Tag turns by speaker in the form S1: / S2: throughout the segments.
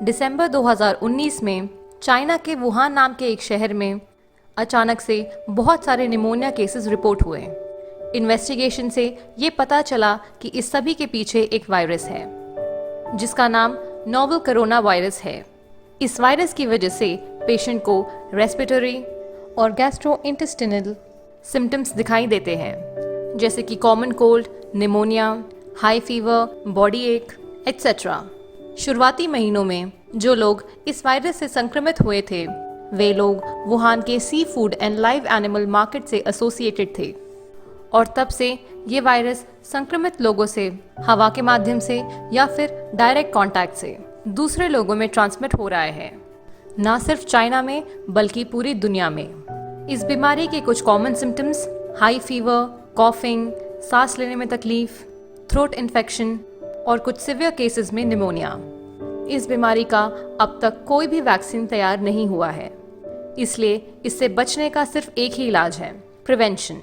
S1: दिसंबर 2019 में चाइना के वुहान नाम के एक शहर में अचानक से बहुत सारे निमोनिया केसेस रिपोर्ट हुए। इन्वेस्टिगेशन से ये पता चला कि इस सभी के पीछे एक वायरस है जिसका नाम नोवेल कोरोना वायरस है। इस वायरस की वजह से पेशेंट को रेस्पिरेटरी और गैस्ट्रोइंटेस्टिनल सिम्टम्स दिखाई देते हैं, जैसे कि common cold, pneumonia, high fever, body एक एट्सेट्रा। शुरुआती महीनों में जो लोग इस वायरस से संक्रमित हुए थे वे लोग वुहान के seafood and live animal market से एसोसिएटेड थे और तब से ये वायरस संक्रमित लोगों से हवा के माध्यम से या फिर डायरेक्ट कांटेक्ट से दूसरे लोगों में ट्रांसमिट हो रहा है, ना सिर्फ चाइना में बल्कि पूरी दुनिया में। इस बीमारी के कुछ common symptoms high fever, coughing, सांस लेने में तकलीफ, थ्रोट इन्फेक्शन और कुछ सिवियर केसेस में निमोनिया। इस बीमारी का अब तक कोई भी वैक्सीन तैयार नहीं हुआ है, इसलिए इससे बचने का सिर्फ एक ही इलाज है, प्रिवेंशन।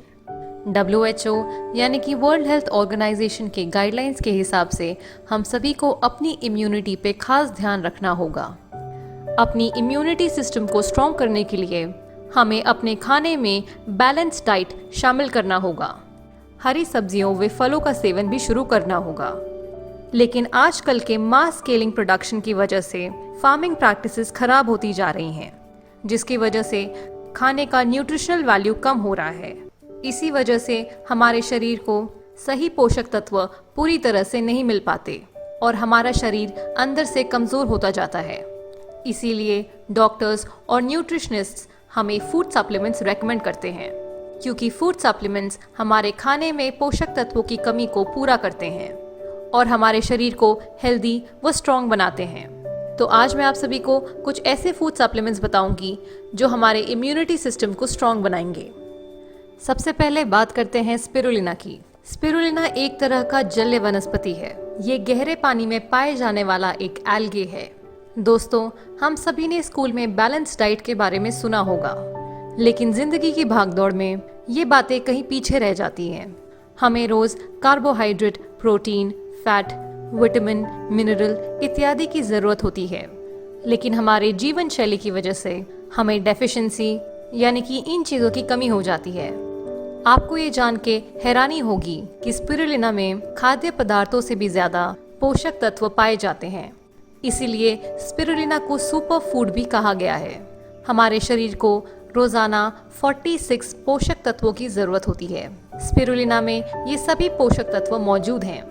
S1: WHO यानी कि वर्ल्ड हेल्थ ऑर्गेनाइजेशन के गाइडलाइंस के हिसाब से हम सभी को अपनी इम्यूनिटी पे खास ध्यान रखना होगा। अपनी इम्यूनिटी सिस्टम को स्ट्रॉन्ग करने के लिए हमें अपने खाने में बैलेंस डाइट शामिल करना होगा। हरी सब्जियों व फलों का सेवन भी शुरू करना होगा। लेकिन आजकल के मास स्केलिंग प्रोडक्शन की वजह से फार्मिंग प्रैक्टिसेस खराब होती जा रही हैं, जिसकी वजह से खाने का न्यूट्रिशनल वैल्यू कम हो रहा है। इसी वजह से हमारे शरीर को सही पोषक तत्व पूरी तरह से नहीं मिल पाते और हमारा शरीर अंदर से कमज़ोर होता जाता है। इसीलिए डॉक्टर्स और न्यूट्रिशनिस्ट्स हमें फूड सप्लीमेंट्स रेकमेंड करते हैं, क्योंकि फूड सप्लीमेंट्स हमारे खाने में पोषक तत्वों की कमी को पूरा करते हैं और हमारे शरीर को हेल्दी व स्ट्रॉन्ग बनाते हैं। तो आज मैं आप सभी को कुछ ऐसे फूड सप्लीमेंट्स बताऊंगी जो हमारे इम्यूनिटी सिस्टम को स्ट्रॉन्ग बनाएंगे। सबसे पहले बात करते हैं स्पिरुलिना की। स्पिरुलिना एक तरह का जलीय वनस्पति है। ये गहरे पानी में पाए जाने वाला एक एल्गे है। दोस्तों, हम सभी ने स्कूल में बैलेंस डाइट के बारे में सुना होगा, लेकिन जिंदगी की भागदौड़ में ये बातें कहीं पीछे रह जाती हैं। हमें रोज carbohydrate, protein, fat, vitamin, mineral इत्यादि की ज़रूरत होती है, लेकिन हमारे जीवन शैली की वजह से हमें डेफिशिएंसी यानी कि इन चीज़ों की कमी हो जाती है। आपको ये जान के हैरानी होगी कि स्पिरुलिना में खाद्य पदार्थों से भी ज़्यादा पोषक तत्व पाए जाते हैं। इसीलिए स्पिरुलिना को सुपर फूड भी कहा गया है। हमारे शरीर को रोज़ाना 46 पोषक तत्वों की ज़रूरत होती है। स्पिरुलिना में ये सभी पोषक तत्व मौजूद हैं।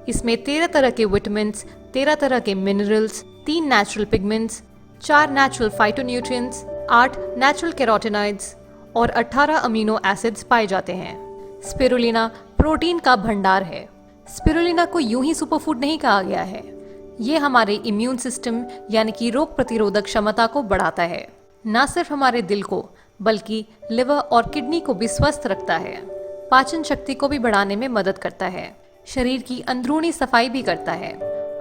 S1: इसमें 13 तरह के विटामिन्स, 13 तरह के minerals, 3 natural pigments, 4 natural phytonutrients, 8 natural carotenoids और 18 अमीनो एसिड्स पाए जाते हैं। स्पिरुलिना प्रोटीन का भंडार है। स्पिरुलिना को यूं ही सुपरफूड नहीं कहा गया है। ये हमारे इम्यून सिस्टम यानी कि रोग प्रतिरोधक क्षमता को बढ़ाता है। न सिर्फ हमारे दिल को बल्कि लिवर और किडनी को भी स्वस्थ रखता है। पाचन शक्ति को भी बढ़ाने में मदद करता है। शरीर की अंदरूनी सफाई भी करता है।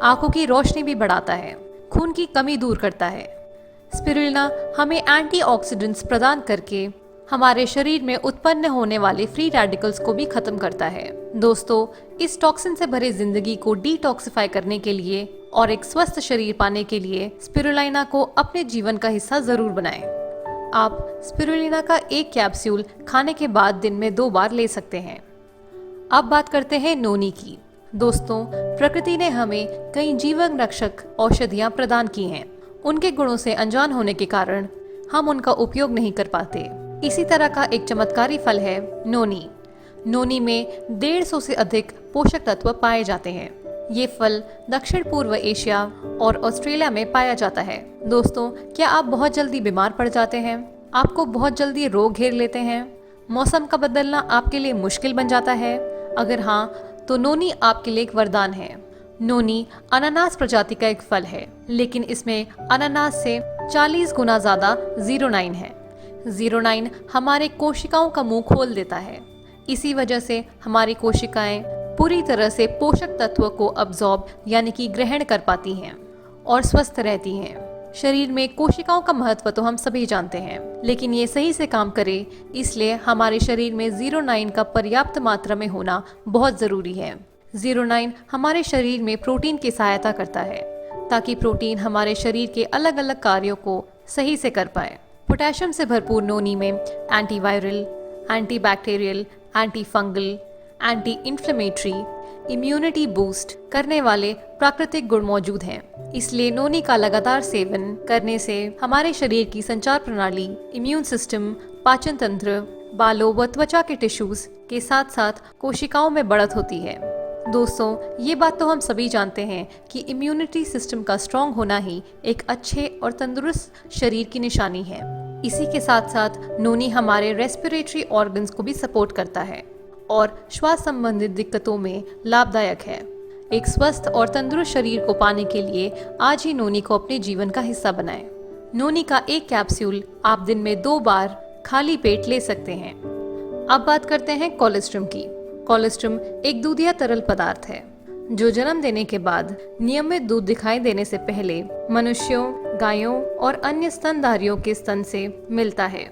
S1: आंखों की रोशनी भी बढ़ाता है। खून की कमी दूर करता है। स्पिरुलिना हमें एंटीऑक्सीडेंट्स प्रदान करके हमारे शरीर में उत्पन्न होने वाले फ्री रेडिकल्स को भी खत्म करता है। दोस्तों, इस टॉक्सिन से भरे जिंदगी को डिटॉक्सिफाई करने के लिए और एक स्वस्थ शरीर पाने के लिए स्पिरुलिना को अपने जीवन का हिस्सा जरूर बनाएं। आप स्पिरुलिना का एक कैप्सूल खाने के बाद दिन में 2 बार ले सकते हैं। अब बात करते हैं नोनी की। दोस्तों, प्रकृति ने हमें कई जीवन रक्षक औषधियाँ प्रदान की हैं। उनके गुणों से अनजान होने के कारण हम उनका उपयोग नहीं कर पाते। इसी तरह का एक चमत्कारी फल है नोनी। नोनी में 150 से अधिक पोषक तत्व पाए जाते हैं। ये फल दक्षिण पूर्व एशिया और ऑस्ट्रेलिया में पाया जाता है। दोस्तों, क्या आप बहुत जल्दी बीमार पड़ जाते हैं? आपको बहुत जल्दी रोग घेर लेते हैं? मौसम का बदलना आपके लिए मुश्किल बन जाता है? अगर हाँ, तो नोनी आपके लिए एक वरदान है। नोनी अनानास प्रजाति का एक फल है, लेकिन इसमें अनानास से 40 गुना ज्यादा ज़ीरोनाइन है। ज़ीरोनाइन हमारे कोशिकाओं का मुंह खोल देता है। इसी वजह से हमारी कोशिकाएं पूरी तरह से पोषक तत्व को अब्जॉर्ब यानी कि ग्रहण कर पाती हैं और स्वस्थ रहती हैं। शरीर में कोशिकाओं का महत्व तो हम सभी जानते हैं, लेकिन ये सही से काम करे इसलिए हमारे शरीर में ज़ीरोनाइन का पर्याप्त मात्रा में होना बहुत ज़रूरी है। ज़ीरोनाइन हमारे शरीर में प्रोटीन की सहायता करता है। ताकि प्रोटीन हमारे शरीर के अलग अलग कार्यों को सही से कर पाए। पोटेशियम से भरपूर नोनी में antiviral, antibacterial, anti fungal, anti inflammatory, immunity boost करने वाले प्राकृतिक गुण मौजूद हैं। इसलिए नोनी का लगातार सेवन करने से हमारे शरीर की संचार प्रणाली, इम्यून सिस्टम, पाचन तंत्र, बालों व त्वचा के टिश्यूज के साथ साथ कोशिकाओं में बढ़त होती है। दोस्तों, ये बात तो हम सभी जानते हैं कि इम्यूनिटी सिस्टम का स्ट्रॉन्ग होना ही एक अच्छे और तंदुरुस्त शरीर की निशानी है। इसी के साथ साथ नोनी हमारे रेस्पिरेटरी ऑर्गन्स को भी सपोर्ट करता है और श्वास संबंधित दिक्कतों में लाभदायक है। एक स्वस्थ और तंदुरुस्त शरीर को पाने के लिए आज ही नोनी को अपने जीवन का हिस्सा बनाएं। नोनी का एक कैप्सूल आप दिन में 2 बार खाली पेट ले सकते हैं। अब बात करते हैं कोलेस्ट्रम की। कोलेस्ट्रम एक दूधिया तरल पदार्थ है जो जन्म देने के बाद नियमित दूध दिखाई देने से पहले मनुष्यों, गायों और अन्य स्तनधारियों के स्तन से मिलता है।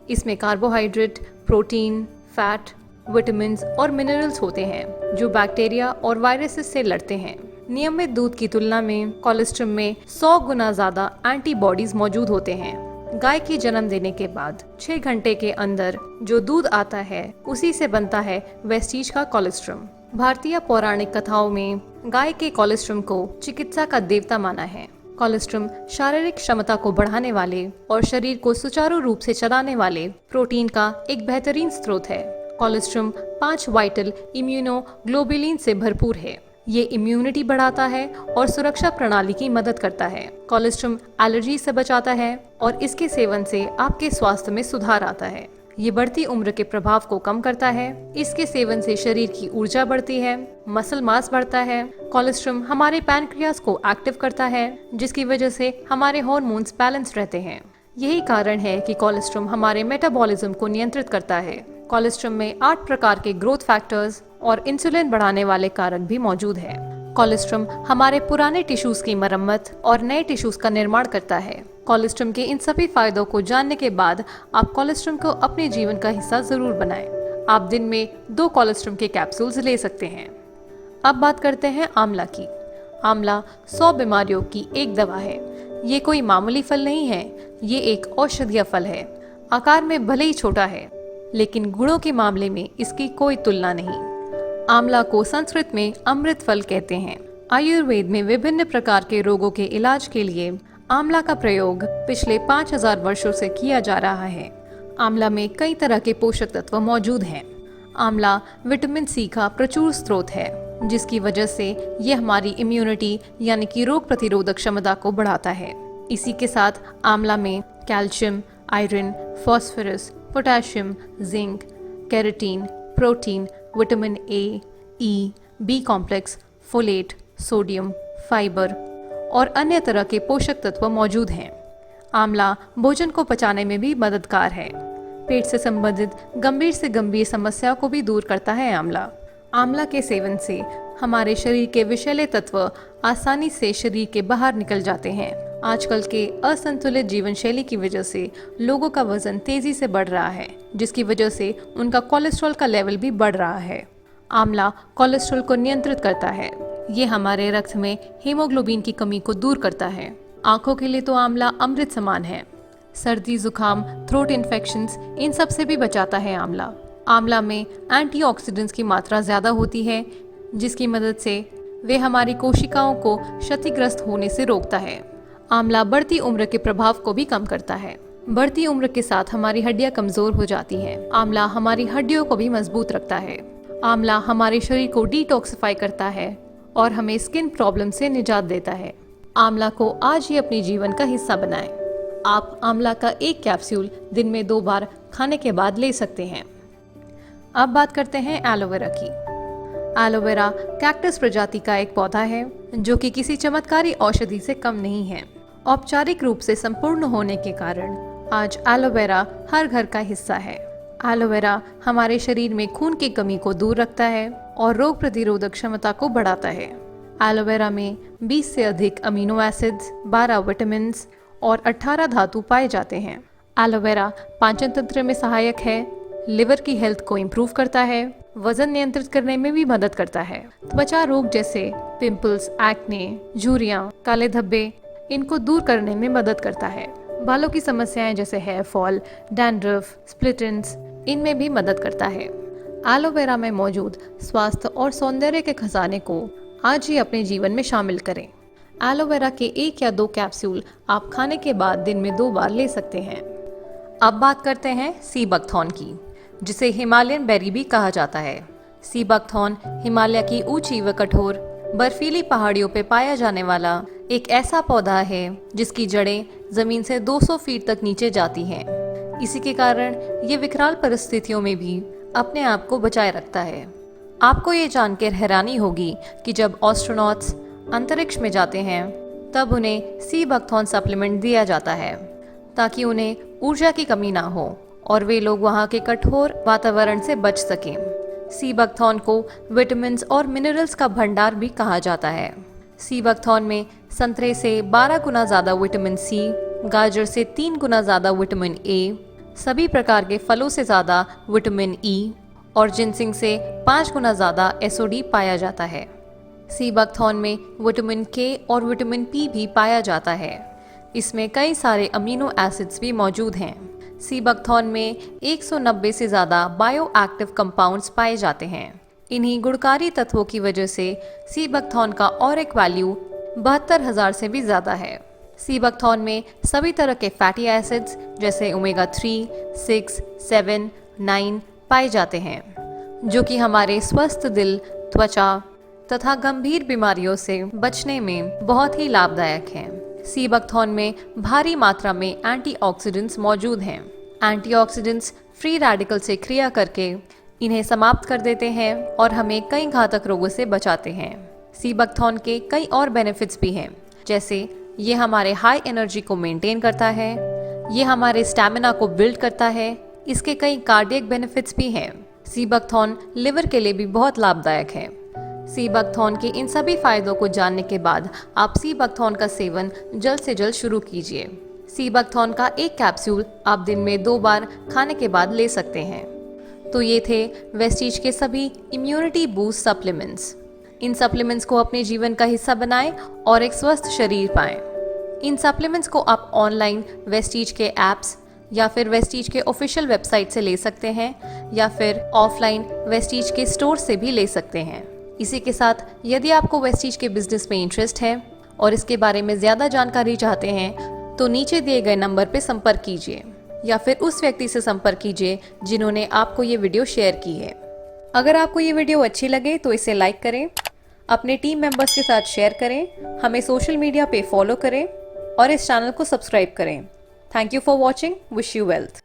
S1: इसमें कार्बोहाइड्रेट, प्रोटीन, फैट, विटामिन्स और मिनरल्स होते हैं जो बैक्टीरिया और वायरसेस से लड़ते हैं। नियमित दूध की तुलना में कोलेस्ट्रम में 100 गुना ज्यादा एंटीबॉडीज मौजूद होते हैं। गाय की जन्म देने के बाद 6 घंटे के अंदर जो दूध आता है उसी से बनता है वेस्टीज का कोलेस्ट्रम। भारतीय पौराणिक कथाओं में गाय के कोलेस्ट्रम को चिकित्सा का देवता माना है। कोलेस्ट्रम शारीरिक क्षमता को बढ़ाने वाले और शरीर को सुचारू रूप से चलाने वाले प्रोटीन का एक बेहतरीन स्रोत है। कोलेस्ट्रम 5 वाइटल इम्यूनोग्लोबुलिन से भरपूर है। ये इम्यूनिटी बढ़ाता है और सुरक्षा प्रणाली की मदद करता है। कोलेस्ट्रम एलर्जी से बचाता है और इसके सेवन से आपके स्वास्थ्य में सुधार आता है। ये बढ़ती उम्र के प्रभाव को कम करता है। इसके सेवन से शरीर की ऊर्जा बढ़ती है, मसल मास बढ़ता है। कोलेस्ट्रम हमारे पैनक्रियाज को एक्टिव करता है जिसकी वजह से हमारे हार्मोन्स बैलेंस रहते हैं। यही कारण है कि कोलेस्ट्रम हमारे मेटाबॉलिज्म को नियंत्रित करता है। कोलेस्ट्रम में 8 प्रकार के ग्रोथ फैक्टर्स और इंसुलिन बढ़ाने वाले कारक भी मौजूद है। कोलेस्ट्रम हमारे पुराने टिश्यूज की मरम्मत और नए टिश्यूज का निर्माण करता है। कोलेस्ट्रम के इन सभी फायदों को जानने के बाद आप कोलेस्ट्रम को अपने जीवन का हिस्सा जरूर बनाएं। आप दिन में 2 कोलेस्ट्रम के कैप्सूल्स ले सकते हैं। अब बात करते हैं आंवला की। आंवला 100 बीमारियों की एक दवा है। ये कोई मामूली फल नहीं है, ये एक औषधीय फल है। आकार में भले ही छोटा है लेकिन गुणों के मामले में इसकी कोई तुलना नहीं। आंवला को संस्कृत में अमृत फल कहते हैं। आयुर्वेद में विभिन्न प्रकार के रोगों के इलाज के लिए आंवला का प्रयोग पिछले 5000 वर्षों से किया जा रहा है। आंवला में कई तरह के पोषक तत्व मौजूद हैं। आंवला विटामिन सी का प्रचुर स्रोत है जिसकी वजह से ये हमारी इम्यूनिटी यानी कि रोग प्रतिरोधक क्षमता को बढ़ाता है। इसी के साथ आंवला में calcium, iron, phosphorus, potassium, zinc, carotene, protein, vitamin A, E, B complex, folate, sodium, fibre और अन्य तरह के पोषक तत्व मौजूद हैं। आंवला भोजन को पचाने में भी मददगार है। पेट से संबंधित गंभीर से गंभीर समस्याओं को भी दूर करता है आंवला। आंवला के सेवन से हमारे शरीर के विषैले तत्व आसानी से शरीर के बाहर निकल जाते हैं। आजकल के असंतुलित जीवन शैली की वजह से लोगों का वजन तेजी से बढ़ रहा है जिसकी वजह से उनका कोलेस्ट्रॉल का लेवल भी बढ़ रहा है। आंवला कोलेस्ट्रॉल को नियंत्रित करता है। ये हमारे रक्त में हीमोग्लोबिन की कमी को दूर करता है। आंखों के लिए तो आंवला अमृत समान है। सर्दी, जुकाम, थ्रोट इन्फेक्शंस इन सब से भी बचाता है आंवला। आंवला में एंटीऑक्सीडेंट्स की मात्रा ज्यादा होती है जिसकी मदद से वे हमारी कोशिकाओं को क्षतिग्रस्त होने से रोकता है। आंवला बढ़ती उम्र के प्रभाव को भी कम करता है। बढ़ती उम्र के साथ हमारी हड्डियां कमजोर हो जाती हैं। आंवला हमारी हड्डियों को भी मजबूत रखता है। आंवला हमारे शरीर को डिटॉक्सिफाई करता है और हमें स्किन प्रॉब्लम से निजात देता है। आंवला को आज ही अपने जीवन का हिस्सा बनाएं। आप आंवला का एक कैप्सूल दिन में 2 बार खाने के बाद ले सकते हैं। अब बात करते हैं एलोवेरा की। एलोवेरा कैक्टस प्रजाति का एक पौधा है जो कि किसी चमत्कारी औषधि से कम नहीं है। औपचारिक रूप से संपूर्ण होने के कारण आज एलोवेरा हर घर का हिस्सा है। एलोवेरा हमारे शरीर में खून की कमी को दूर रखता है और रोग प्रतिरोधक क्षमता को बढ़ाता है। एलोवेरा में 20 से अधिक अमीनो एसिड्स, 12 विटामिन्स और 18 धातु पाए जाते हैं। एलोवेरा पाचन तंत्र में सहायक है, लिवर की हेल्थ को इम्प्रूव करता है, वजन नियंत्रित करने में भी मदद करता है। त्वचा रोग जैसे पिंपल्स, एक्ने, झुर्रियां, काले धब्बे, इनको दूर करने में मदद करता है। बालों की समस्याएं जैसे hair fall, dandruff, split ends, इनमें भी मदद करता है। एलोवेरा में मौजूद स्वास्थ्य और सौंदर्य के खजाने को आज ही अपने जीवन में शामिल करें। एलोवेरा के 1 या 2 कैप्सूल आप खाने के बाद दिन में 2 बार ले सकते हैं। अब बात करते हैं सी बकथॉर्न की, जिसे हिमालयन बेरी भी कहा जाता है। सी बकथॉर्न हिमालय की ऊंची व कठोर बर्फीली पहाड़ियों पर पाया जाने वाला एक ऐसा पौधा है जिसकी जड़ें जमीन से 200 फीट तक नीचे जाती हैं। इसी के कारण ये विकराल परिस्थितियों में भी अपने आप को बचाए रखता है। आपको ये जानकर हैरानी होगी कि जब एस्ट्रोनॉट्स अंतरिक्ष में जाते हैं तब उन्हें सी बकथॉर्न सप्लीमेंट दिया जाता है ताकि उन्हें ऊर्जा की कमी ना हो और वे लोग वहाँ के कठोर वातावरण से बच सकें। सी बकथॉर्न को विटामिन्स और मिनरल्स का भंडार भी कहा जाता है। सी बकथॉर्न में संतरे से 12 गुना ज़्यादा विटामिन सी, गाजर से 3 गुना ज़्यादा विटामिन ए, सभी प्रकार के फलों से ज़्यादा विटामिन ई और जिनसिंग से 5 गुना ज़्यादा एसओडी पाया जाता है। सी बकथॉर्न में विटामिन के और विटामिन पी भी पाया जाता है। इसमें कई सारे अमीनो एसिड्स भी मौजूद हैं। सी बकथॉर्न में 190 से ज़्यादा बायो एक्टिव कंपाउंड्स पाए जाते हैं। इन्हीं गुणकारी तत्वों की वजह से सी बकथॉर्न का ऑरिक वैल्यू 72,000 से भी ज़्यादा है। सी बकथॉर्न में सभी तरह के फैटी एसिड्स जैसे ओमेगा 3, 6, 7, 9 पाए जाते हैं, जो कि हमारे स्वस्थ दिल, त्वचा तथा गंभीर बीमारियों से बचने में बहुत ही लाभदायक हैं। सी बकथॉर्न में भारी मात्रा में एंटीऑक्सीडेंट्स मौजूद हैं। एंटीऑक्सीडेंट्स फ्री रेडिकल से क्रिया करके इन्हें समाप्त कर देते हैं और हमें कई घातक रोगों से बचाते हैं। सी बकथॉर्न के कई और बेनिफिट्स भी हैं, जैसे ये हमारे हाई एनर्जी को मेंटेन करता है, ये हमारे स्टैमिना को बिल्ड करता है, इसके कई कार्डियक बेनिफिट्स भी हैं। सी बकथॉर्न लिवर के लिए भी बहुत लाभदायक है। सी बकथॉर्न के इन सभी फायदों को जानने के बाद आप सी बकथॉर्न का सेवन जल्द से जल्द शुरू कीजिए। सी बकथॉर्न का 1 कैप्सूल आप दिन में 2 बार खाने के बाद ले सकते हैं। तो ये थे वेस्टीज के सभी इम्यूनिटी बूस्ट सप्लीमेंट्स। इन सप्लीमेंट्स को अपने जीवन का हिस्सा बनाएं और एक स्वस्थ शरीर पाएं। इन सप्लीमेंट्स को आप ऑनलाइन वेस्टीज के ऐप्स या फिर वेस्टीज के ऑफिशियल वेबसाइट से ले सकते हैं या फिर ऑफलाइन वेस्टीज के स्टोर से भी ले सकते हैं। इसी के साथ यदि आपको वेस्टीज के बिजनेस में इंटरेस्ट है और इसके बारे में ज़्यादा जानकारी चाहते हैं तो नीचे दिए गए नंबर पर संपर्क कीजिए या फिर उस व्यक्ति से संपर्क कीजिए जिन्होंने आपको ये वीडियो शेयर की है। अगर आपको ये वीडियो अच्छी लगे तो इसे लाइक करें, अपने टीम मेंबर्स के साथ शेयर करें, हमें सोशल मीडिया पे फॉलो करें और इस चैनल को सब्सक्राइब करें। Thank you for watching. Wish you wealth.